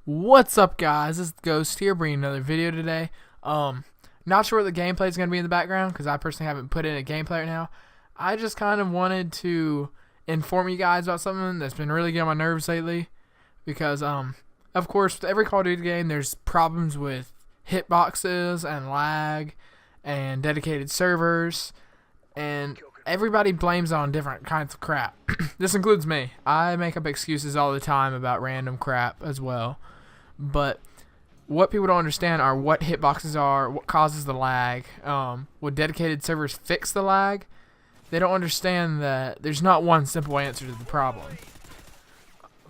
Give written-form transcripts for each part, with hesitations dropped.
What's up, guys? This is Ghost here, bringing another video today. Not sure what the gameplay is going to be in the background because I personally haven't put in a gameplay right now. I just kind of wanted to inform you guys about something that's been really getting on my nerves lately because, of course, with every Call of Duty game, there's problems with hitboxes and lag and dedicated servers, and everybody blames it on different kinds of crap. This includes me. I make up excuses all the time about random crap as well. But what people don't understand are what hitboxes are, what causes the lag. Would dedicated servers fix the lag? They don't understand that there's not one simple answer to the problem.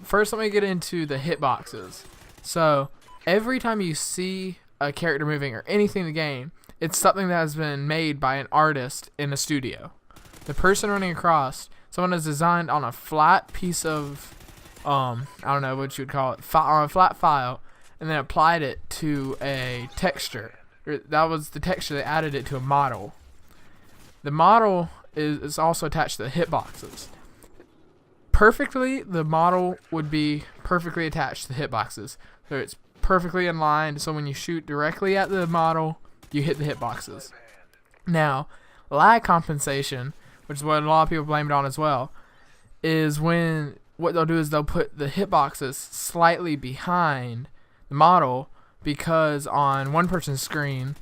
First, let me get into the hitboxes. So, every time you see a character moving or anything in the game, it's something that has been made by an artist in a studio. The person running across, someone has designed on a flat piece of I don't know what you would call it, on a flat file, and then applied it to a texture. That was the texture. They added it to a model. The model is also attached to the hitboxes. Perfectly, the model would be perfectly attached to the hitboxes. So it's perfectly in line, so when you shoot directly at the model, you hit the hitboxes. Now, lag compensation, which is what a lot of people blame it on as well, is when what they'll do is they'll put the hitboxes slightly behind the model, because on one person's screen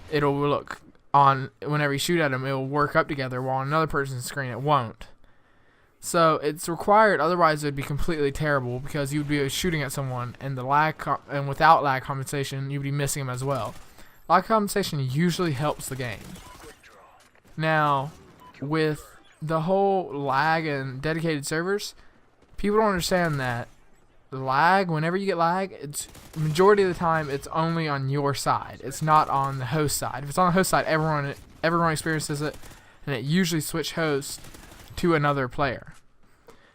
it'll look on whenever you shoot at them, it'll work up together, while on another person's screen it won't. So it's required, otherwise it would be completely terrible, because you would be shooting at someone and the and without lag compensation you'd be missing them as well. Lag compensation usually helps the game. Now, with the whole lag and dedicated servers, people don't understand that the lag, whenever you get lag, it's majority of the time it's only on your side. It's not on the host side. If it's on the host side, everyone experiences it, and it usually switch hosts to another player.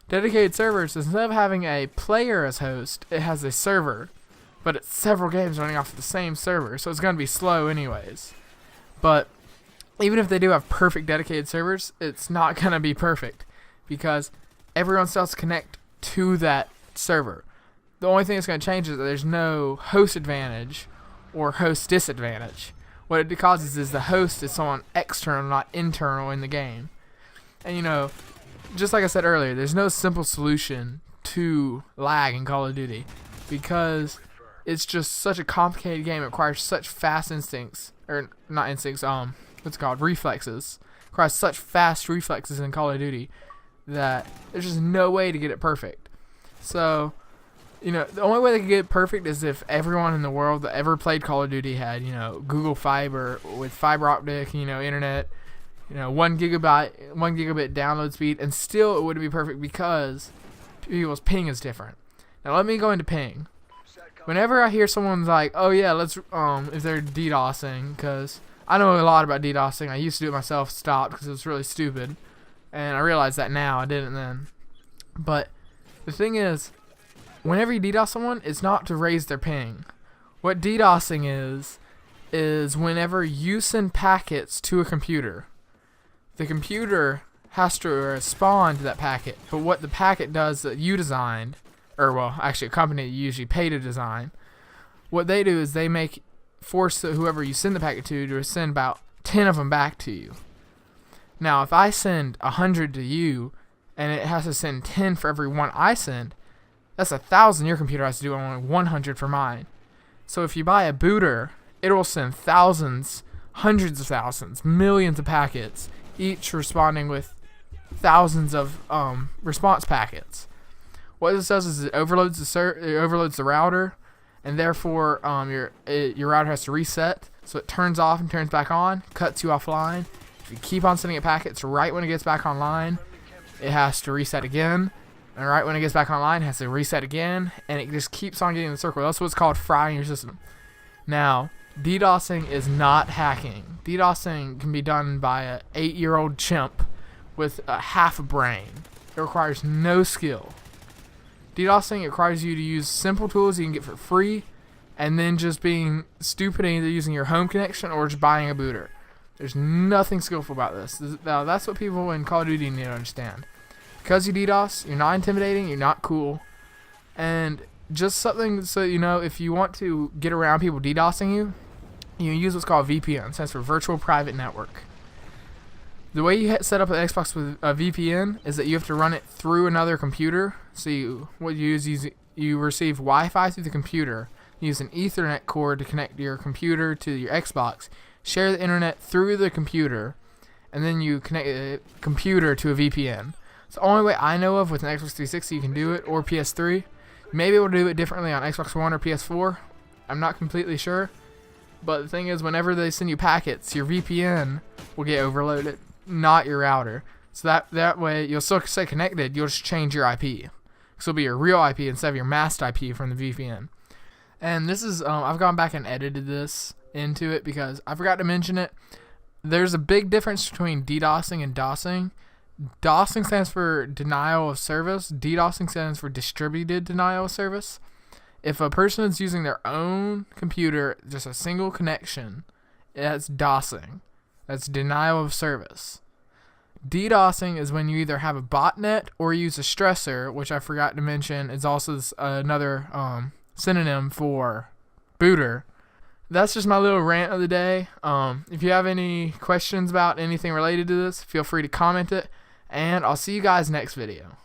Dedicated servers, instead of having a player as host, it has a server, but it's several games running off of the same server, so it's going to be slow anyways. But even if they do have perfect dedicated servers, it's not going to be perfect, because everyone still has to connect to that server. The only thing that's going to change is that there's no host advantage or host disadvantage. What it causes is the host is someone external, not internal in the game. And just like I said earlier, there's no simple solution to lag in Call of Duty, because it's just such a complicated game. It requires such fast instincts, or not instincts, reflexes. It requires such fast reflexes in Call of Duty that there's just no way to get it perfect. So, the only way they could get it perfect is if everyone in the world that ever played Call of Duty had, Google Fiber with fiber optic, internet, 1 gigabit download speed, and still it wouldn't be perfect because people's ping is different. Now let me go into ping. Whenever I hear someone's like, oh yeah, let's, if they're DDoSing, because I know a lot about DDoSing. I used to do it myself, stopped because it was really stupid. And I realize that now, I didn't then. But the thing is, whenever you DDoS someone, it's not to raise their ping. What DDoSing is whenever you send packets to a computer, the computer has to respond to that packet. But what the packet does that you designed, or well, actually a company that you usually pay to design, what they do is they force whoever you send the packet to send about 10 of them back to you. Now, if I send 100 to you, and it has to send 10 for every one I send, that's 1,000 your computer has to do, only 100 for mine. So if you buy a booter, it will send thousands, hundreds of thousands, millions of packets, each responding with thousands of response packets. What this does is it overloads the router, and therefore your router has to reset, so it turns off and turns back on, cuts you offline. If you keep on sending it packets, right when it gets back online, it has to reset again. And right when it gets back online, it has to reset again. And it just keeps on getting in the circle. That's what's called frying your system. Now, DDoSing is not hacking. DDoSing can be done by an 8-year-old chimp with a half a brain. It requires no skill. DDoSing requires you to use simple tools you can get for free, and then just being stupid and either using your home connection or just buying a booter. There's nothing skillful about this. Now, that's what people in Call of Duty need to understand. Because you DDoS, you're not intimidating, you're not cool, and just something so you know, if you want to get around people DDoSing you, you use what's called VPN, stands for Virtual Private Network. The way you set up an Xbox with a VPN is that you have to run it through another computer. So what you use is you receive Wi-Fi through the computer, use an Ethernet cord to connect your computer to your Xbox, share the internet through the computer, and then you connect the computer to a VPN. It's the only way I know of with an Xbox 360 you can do it, or PS3. Maybe we'll do it differently on Xbox One or PS4. I'm not completely sure. But the thing is, whenever they send you packets, your VPN will get overloaded, not your router. So that way, you'll still stay connected, you'll just change your IP. So it'll be your real IP instead of your masked IP from the VPN. And this is, I've gone back and edited this into it because I forgot to mention it. There's a big difference between DDoSing and DOSing. DOSing stands for denial of service. DDoSing stands for distributed denial of service. If a person is using their own computer, just a single connection, that's DOSing. That's denial of service. DDoSing is when you either have a botnet or use a stressor, which I forgot to mention is also another synonym for booter. That's just my little rant of the day. If you have any questions about anything related to this, feel free to comment it, and I'll see you guys next video.